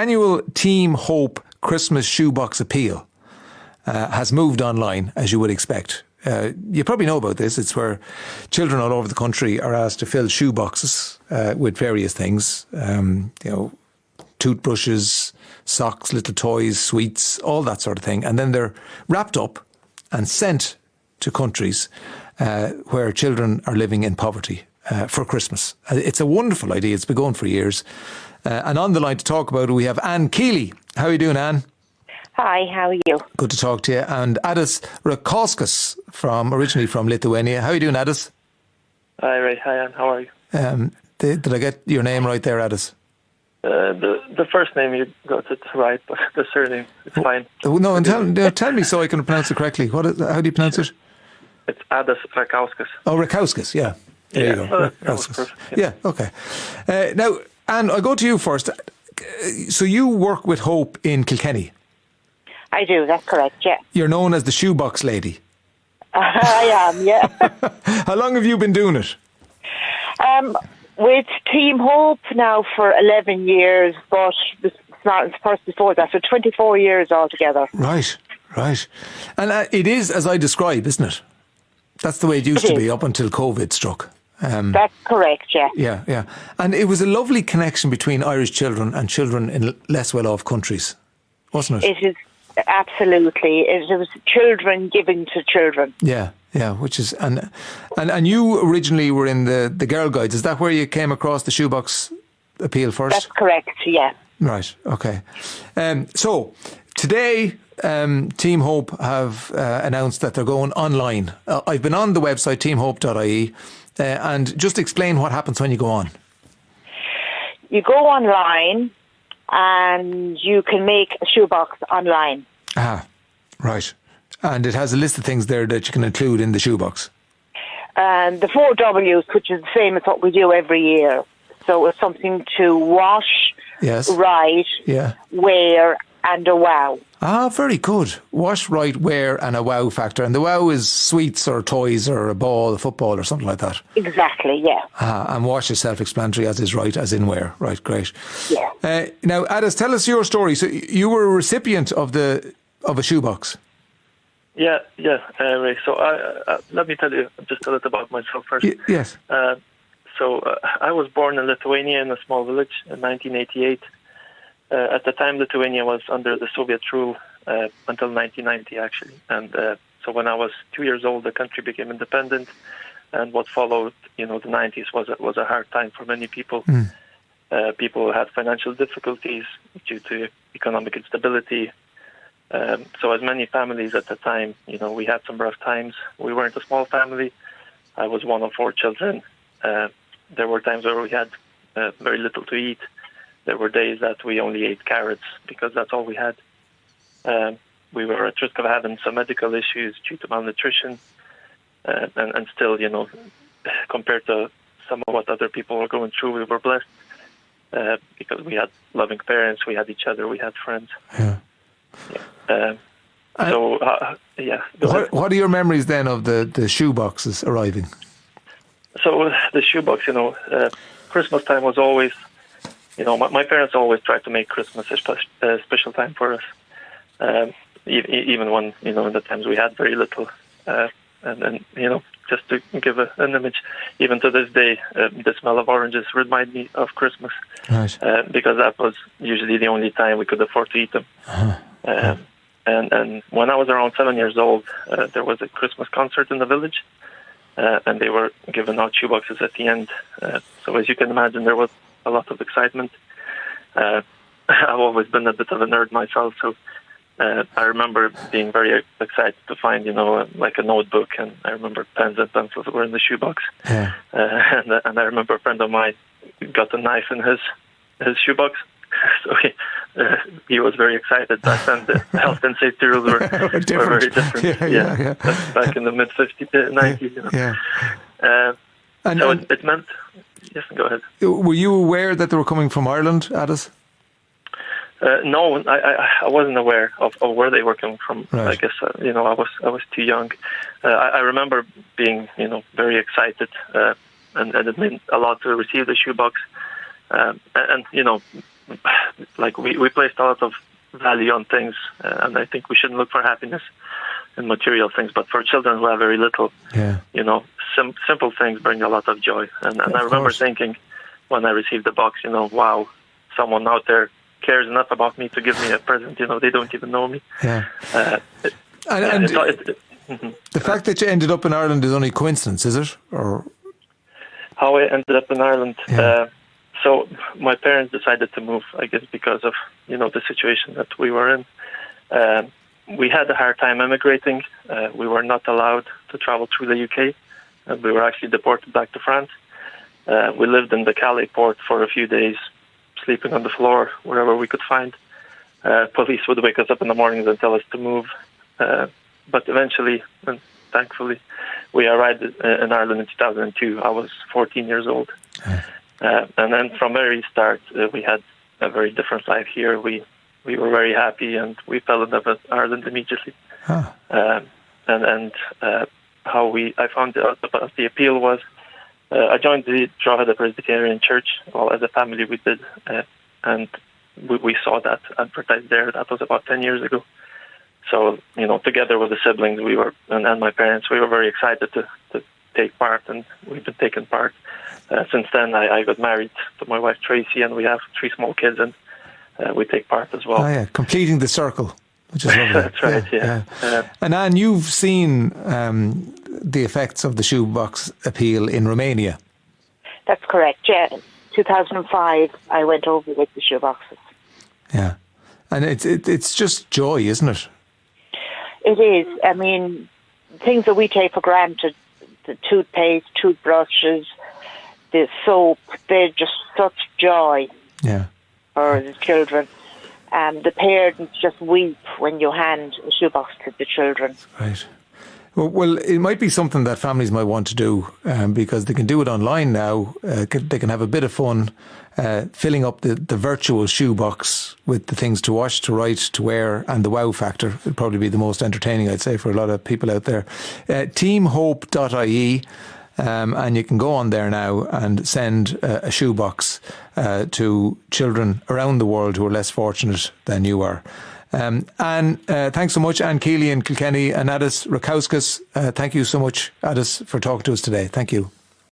annual TeamHope Christmas shoebox appeal has moved online, as you would expect. You probably know about this. It's where children all over the country are asked to fill shoeboxes with various things, toothbrushes, socks, little toys, sweets, all that sort of thing. And then they're wrapped up and sent to countries where children are living in poverty for Christmas. It's a wonderful idea. It's been going for years. And on the line to talk about it, we have Anne Keeley. How are you doing, Anne? Hi, how are you? Good to talk to you. And Adas Rakauskas, originally from Lithuania. How are you doing, Adas? Hi, Ray. Hi, Anne. How are you? Did I get your name right there, Adas? The first name you got it right, but the surname, it's fine. No, and tell me so I can pronounce it correctly. How do you pronounce it? It's Adas Rakauskas. Oh, Rakauskas, yeah. There you go. Rakauskas. Yeah, okay. Now, Anne, I'll go to you first. So you work with Hope in Kilkenny. I do, that's correct, yeah. You're known as the shoebox lady. I am, yeah. How long have you been doing it? With TeamHope now for 11 years, but it's first before that, so 24 years altogether. Right. And it is as I describe, isn't it? That's the way it used to be up until COVID struck. That's correct, yeah. Yeah. And it was a lovely connection between Irish children and children in less well-off countries, wasn't it? It is, absolutely. It was children giving to children. Yeah, which is... And you originally were in the Girl Guides. Is that where you came across the shoebox appeal first? That's correct, yeah. Right, okay. So, today... TeamHope have announced that they're going online. I've been on the website teamhope.ie and just explain what happens when you go on. You go online and you can make a shoebox online. Ah, right. And it has a list of things there that you can include in the shoebox. And the 4 W's, which is the same as what we do every year. So it's something to wash, write, wear, and a wow. Ah, very good. Wash, write, wear, and a wow factor. And the wow is sweets or toys or a ball, a football or something like that. Exactly, yeah. And wash is self-explanatory, as is write, as in wear. Right, great. Yeah. Now, Adas, tell us your story. So you were a recipient of a shoebox. Yeah, Ray. So let me tell you just a little about myself first. Yes. So I was born in Lithuania in a small village in 1988. At the time, Lithuania was under the Soviet rule until 1990, actually. And so when I was 2 years old, the country became independent. And what followed, the 90s was a hard time for many people. People had financial difficulties due to economic instability. So as many families at the time, we had some rough times. We weren't a small family. I was one of 4 children. There were times where we had very little to eat. There were days that we only ate carrots because that's all we had. We were at risk of having some medical issues due to malnutrition. And still, compared to some of what other people were going through, we were blessed because we had loving parents, we had each other, we had friends. What are your memories then of the shoe boxes arriving? So the shoebox, Christmas time was always... my parents always tried to make Christmas a special time for us, even when, in the times we had very little. And just to give an image, even to this day, the smell of oranges remind me of Christmas. Right. Because that was usually the only time we could afford to eat them. And when I was around 7 years old, there was a Christmas concert in the village, and they were giving out shoeboxes at the end. So as you can imagine, there was a lot of excitement. I've always been a bit of a nerd myself, so I remember being very excited to find, like a notebook, and I remember pens and pencils were in the shoebox. Yeah. And I remember a friend of mine got a knife in his shoebox, so he was very excited. Back then, the health and safety rules were very different. Yeah. Back in the mid-50s, 90s. Yeah. It meant... Yes, go ahead. Were you aware that they were coming from Ireland, Adas? No, I wasn't aware of where they were coming from. Right. I guess I was too young. I remember being very excited, and it meant a lot to receive the shoebox. And like we placed a lot of value on things, and I think we shouldn't look for happiness in material things. But for children who have very little, you know, simple things bring a lot of joy. And I remember thinking when I received the box, you know, wow, someone out there cares enough about me to give me a present. You know, they don't even know me. Yeah. The fact that you ended up in Ireland is only coincidence, is it? Or how I ended up in Ireland? Yeah. So my parents decided to move, I guess, because of, you know, the situation that we were in. We had a hard time emigrating. We were not allowed to travel through the UK, and we were actually deported back to France. We lived in the Calais port for a few days, sleeping on the floor wherever we could find. Police would wake us up in the mornings and tell us to move. But eventually, and thankfully, we arrived in Ireland in 2002. I was 14 years old. And then from very start, we had a very different life here. We were very happy, and we fell in love with Ireland immediately. How I found out about the appeal was, I joined the Drogheda Presbyterian Church. Well, as a family we did, and we saw that advertised there. That was about 10 years ago. So, you know, together with the siblings, we were, and my parents, we were very excited to take part, and we've been taking part. Since then, I got married to my wife Tracy, and we have 3 small kids, and we take part as well. Oh, yeah, completing the circle, which is lovely. That's right, yeah. And Anne, you've seen the effects of the shoebox appeal in Romania. That's correct, yeah. 2005, I went over with the shoeboxes. Yeah. And it's just joy, isn't it? It is. I mean, things that we take for granted, the toothpaste, toothbrushes, the soap, they're just such joy for the children. The parents just weep when you hand a shoebox to the children. Right. Well, it might be something that families might want to do because they can do it online now. They can have a bit of fun filling up the virtual shoebox with the things to wash, to write, to wear, and the wow factor would probably be the most entertaining, I'd say, for a lot of people out there. TeamHope.ie, and you can go on there now and send a shoebox to children around the world who are less fortunate than you are. And thanks so much, Anne Keeley and Kilkenny, and Addis Rakauskas. Thank you so much, Addis, for talking to us today. Thank you.